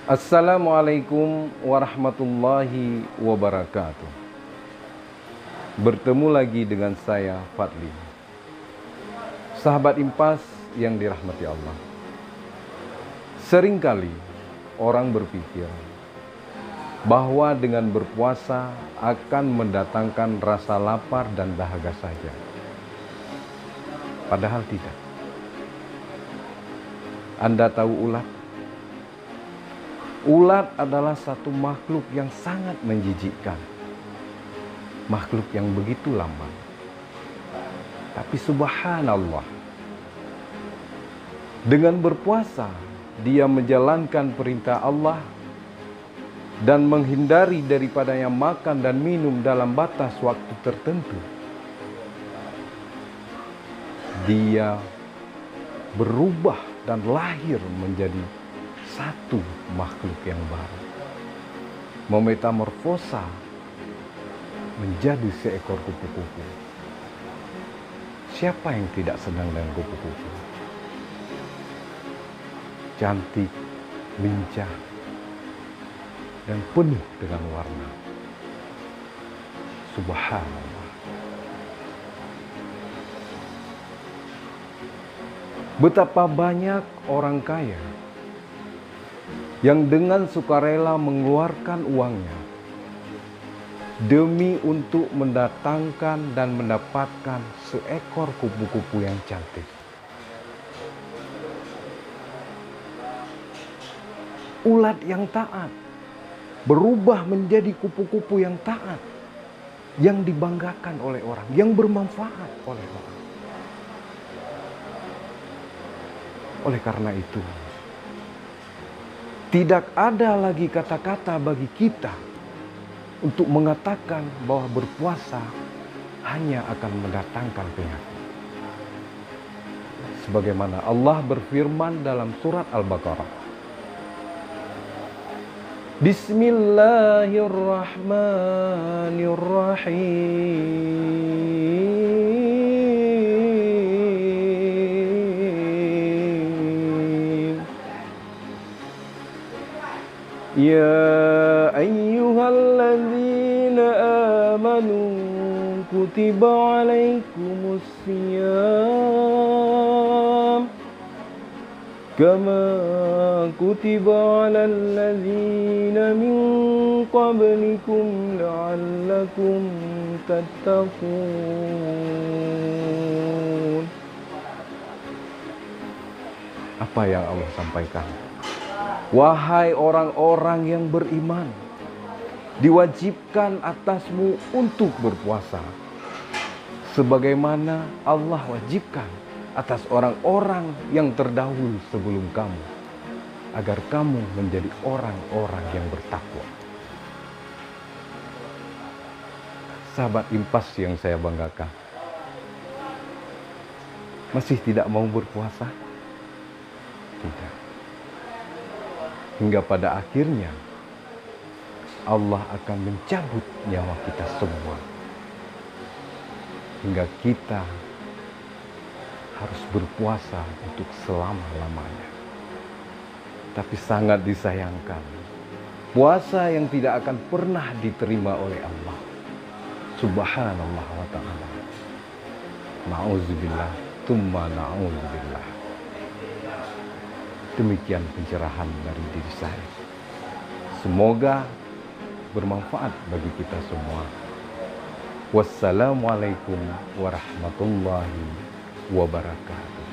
Assalamualaikum warahmatullahi wabarakatuh. Bertemu lagi dengan saya, Fadli. Sahabat Impas yang dirahmati Allah. Seringkali orang berpikir bahwa dengan berpuasa akan mendatangkan rasa lapar dan dahaga saja. Padahal tidak. Anda tahu ulat? Ulat adalah satu makhluk yang sangat menjijikkan. Makhluk yang begitu lamban. Tapi subhanallah, dengan berpuasa, dia menjalankan perintah Allah dan menghindari daripada yang makan dan minum dalam batas waktu tertentu. Dia berubah dan lahir menjadi satu makhluk yang baru, memetamorfosa menjadi seekor kupu-kupu. Siapa yang tidak senang dengan kupu-kupu? Cantik, lincah, dan penuh dengan warna. Subhanallah. Betapa banyak orang kaya yang dengan sukarela mengeluarkan uangnya demi untuk mendatangkan dan mendapatkan seekor kupu-kupu yang cantik. Ulat yang taat berubah menjadi kupu-kupu yang taat, yang dibanggakan oleh orang, yang bermanfaat oleh orang. Oleh karena itu, tidak ada lagi kata-kata bagi kita untuk mengatakan bahwa berpuasa hanya akan mendatangkan penyakit. Sebagaimana Allah berfirman dalam surat Al-Baqarah. Bismillahirrahmanirrahim. Ya ayyuhalladzina amanu kutiba alaikumus siyam kama kutiba alal ladzina min qablikum la'allakum tattaqun. Apa yang Allah sampaikan? Wahai orang-orang yang beriman, diwajibkan atasmu untuk berpuasa, sebagaimana Allah wajibkan atas orang-orang yang terdahulu sebelum kamu, agar kamu menjadi orang-orang yang bertakwa. Sahabat Impas yang saya banggakan, masih tidak mau berpuasa? Tidak. Hingga pada akhirnya Allah akan mencabut nyawa kita semua. Hingga kita harus berpuasa untuk selama-lamanya. Tapi sangat disayangkan, puasa yang tidak akan pernah diterima oleh Allah Subhanallah wa ta'ala. Na'udzubillah, tumma na'udzubillah. Demikian pencerahan dari diri saya. Semoga bermanfaat bagi kita semua. Wassalamualaikum warahmatullahi wabarakatuh.